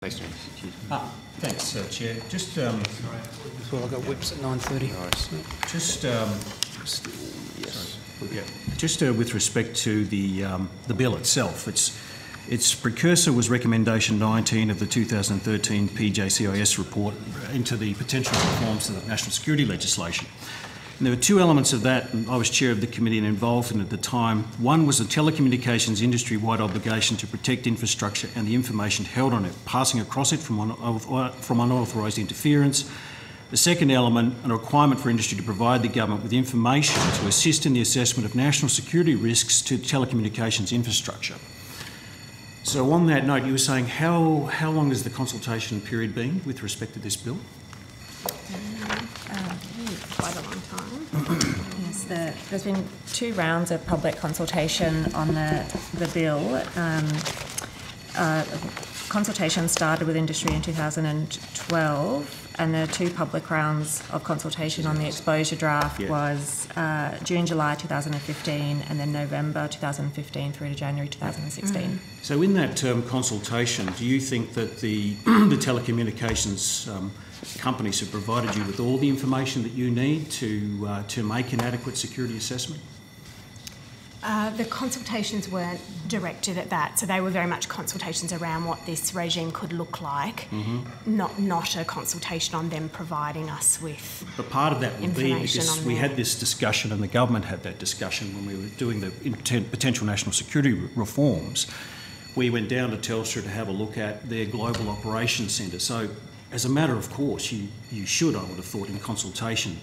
Thanks, Chair. Just well, I've got whips at 9:30. Just with respect to the bill itself, its precursor was recommendation 19 of the 2013 PJCIS report into the potential reforms to the national security legislation. And there were two elements of that, and I was chair of the committee and involved in it at the time. One was the telecommunications industry-wide obligation to protect infrastructure and the information held on it, passing across it from unauthorised interference. The second element, a requirement for industry to provide the government with information to assist in the assessment of national security risks to telecommunications infrastructure. So on that note, you were saying how long has the consultation period been with respect to this bill? Quite a long time. Yes, there's been 2 rounds of public consultation on the bill. Consultation started with industry in 2012, and the 2 public rounds of consultation on the exposure draft was June, July 2015, and then November 2015 through to January 2016. So in that consultation, do you think that the telecommunications companies have provided you with all the information that you need to make an adequate security assessment? The consultations weren't directed at that, so they were very much consultations around what this regime could look like, not a consultation on them providing us with. But part of that would be because we had had this discussion, and the government had that discussion when we were doing the potential national security reforms. We went down to Telstra to have a look at their global operations centre. So, as a matter of course, you should, I would have thought, in consultation,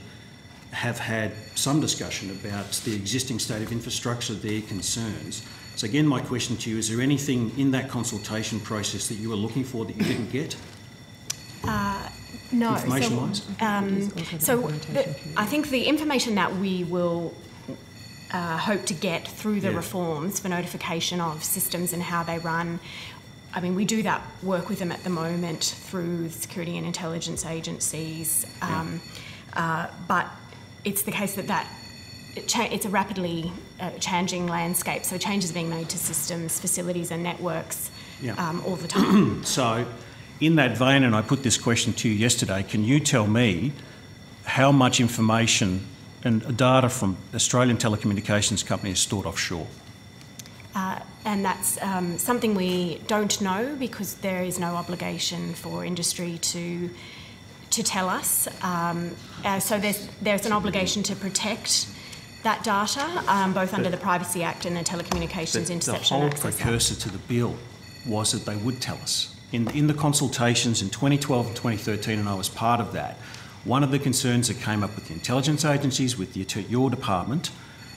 have had some discussion about the existing state of infrastructure, their concerns. So again, my question to you, is there anything in that consultation process that you were looking for that you didn't get? No. Information-wise? I think the information that we will hope to get through the reforms for notification of systems and how they run, I mean, we do that work with them at the moment through security and intelligence agencies, but it's the case that it's a rapidly changing landscape, so changes are being made to systems, facilities and networks all the time. So, in that vein, and I put this question to you yesterday, can you tell me how much information and data from Australian telecommunications companies is stored offshore? And that's something we don't know because there is no obligation for industry to tell us. So there's an obligation to protect that data, both under the Privacy Act and the Telecommunications Interception Access Act. The whole precursor to the bill was that they would tell us. In the consultations in 2012 and 2013, and I was part of that, one of the concerns that came up with the intelligence agencies, with your department,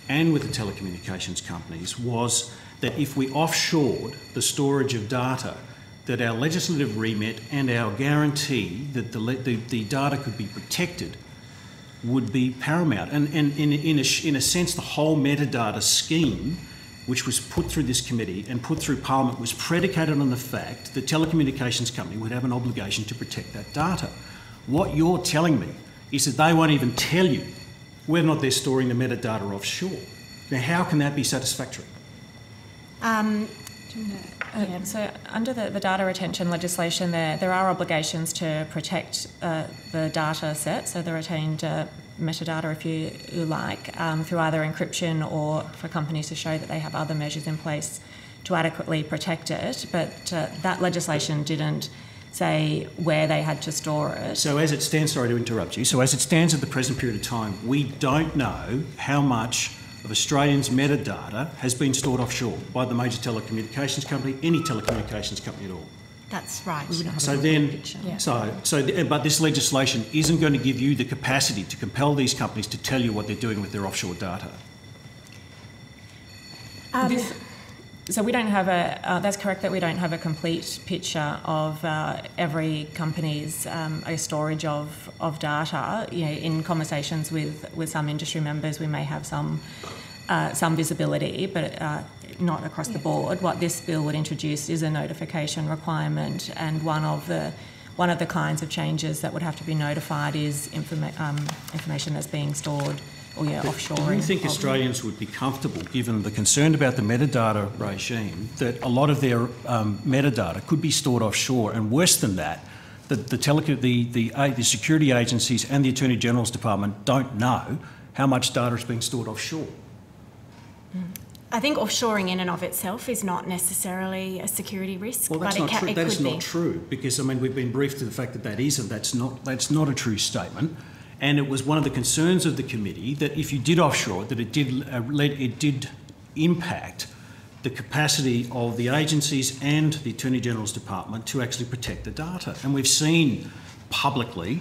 and with the telecommunications companies was that if we offshored the storage of data, that our legislative remit and our guarantee that the data could be protected would be paramount. And in a sense, the whole metadata scheme, which was put through this committee and put through Parliament, was predicated on the fact that telecommunications company would have an obligation to protect that data. What you're telling me is that they won't even tell you whether or not they're storing the metadata offshore. Now, how can that be satisfactory? So under the data retention legislation, there are obligations to protect the data set, so the retained metadata, if you like, through either encryption or for companies to show that they have other measures in place to adequately protect it. But that legislation didn't say where they had to store it. So as it stands, sorry to interrupt you, so as it stands at the present period of time, we don't know how much of Australians' metadata has been stored offshore by the major telecommunications company, any telecommunications company at all. That's right. But this legislation isn't going to give you the capacity to compel these companies to tell you what they're doing with their offshore data. So we don't have that's correct that we don't have a complete picture of every company's storage of data. You know, in conversations with some industry members, we may have some visibility, but not across the board. What this bill would introduce is a notification requirement, and one of the kinds of changes that would have to be notified is information that's being stored or your offshoring. Do you think Australians would be comfortable, given the concern about the metadata regime, that a lot of their metadata could be stored offshore, and worse than that, that the security agencies and the Attorney General's Department don't know how much data is being stored offshore? I think offshoring in and of itself is not necessarily a security risk. Well, that's but not true. That is could not true, because I mean we've been briefed to the fact that that is, and that's not a true statement. And it was one of the concerns of the committee that if you did offshore, that it did impact the capacity of the agencies and the Attorney General's Department to actually protect the data. And we've seen publicly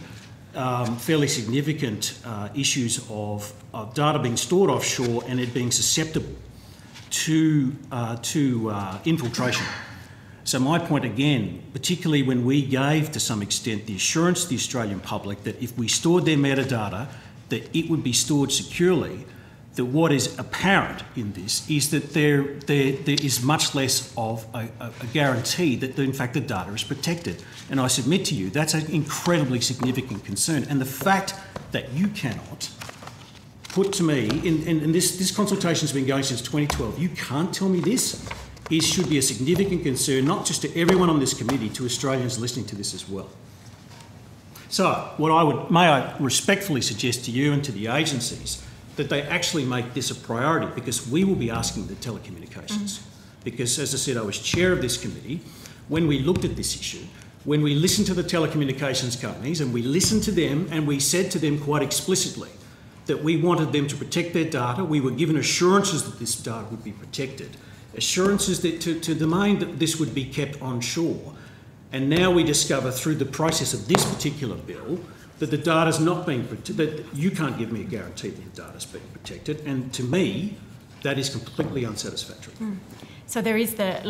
fairly significant issues of data being stored offshore and it being susceptible to infiltration. So my point again, particularly when we gave to some extent the assurance to the Australian public that if we stored their metadata, that it would be stored securely, that what is apparent in this is that there is much less of a guarantee that in fact the data is protected. And I submit to you that's an incredibly significant concern. And the fact that you cannot put to me, and this consultation has been going since 2012, you can't tell me this, should be a significant concern, not just to everyone on this committee, to Australians listening to this as well. So what may I respectfully suggest to you and to the agencies, that they actually make this a priority, because we will be asking the telecommunications. Because as I said, I was chair of this committee. When we looked at this issue, when we listened to the telecommunications companies and we listened to them and we said to them quite explicitly that we wanted them to protect their data, we were given assurances that this data would be protected, assurances that to demand that this would be kept onshore. And now we discover through the process of this particular bill that the data's not being protected, that you can't give me a guarantee that the data's being protected. And to me, that is completely unsatisfactory. So there is a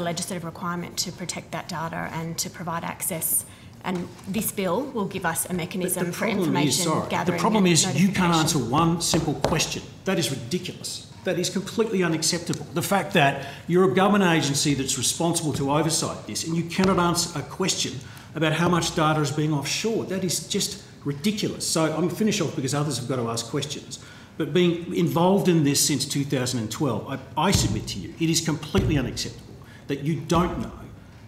legislative requirement to protect that data and to provide access. And this bill will give us a mechanism for information gathering. The problem is you can't answer one simple question. That is ridiculous. That is completely unacceptable. The fact that you're a government agency that's responsible to oversight this and you cannot answer a question about how much data is being offshore, that is just ridiculous. So I'm going to finish off because others have got to ask questions. But being involved in this since 2012, I submit to you, it is completely unacceptable that you don't know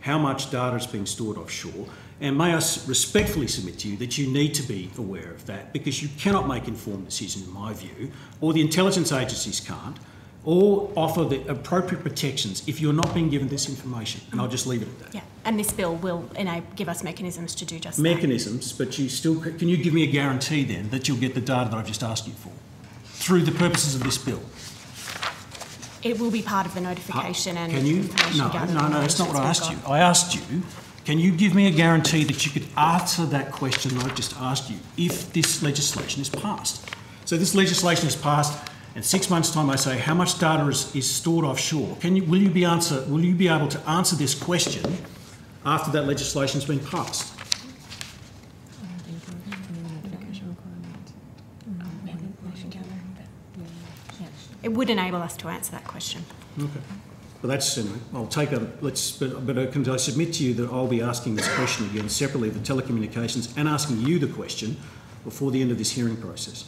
how much data is being stored offshore. And may I respectfully submit to you that you need to be aware of that, because you cannot make informed decisions, in my view, or the intelligence agencies can't, or offer the appropriate protections if you're not being given this information. And I'll just leave it at that. Yeah, and this bill will give us mechanisms to do just mechanisms, but you still, can you give me a guarantee then that you'll get the data that I've just asked you for through the purposes of this bill? It will be part of the notification and can you? information gathering. No, that's not what I asked you. I asked you, can you give me a guarantee that you could answer that question that I've just asked you if this legislation is passed? So this legislation is passed, in 6 months' time I say, how much data is stored offshore? Will you be able to answer this question after that legislation's been passed? It would enable us to answer that question. Okay. Well, that's, I'll take a, but can I submit to you that I'll be asking this question again separately, the telecommunications, and asking you the question before the end of this hearing process.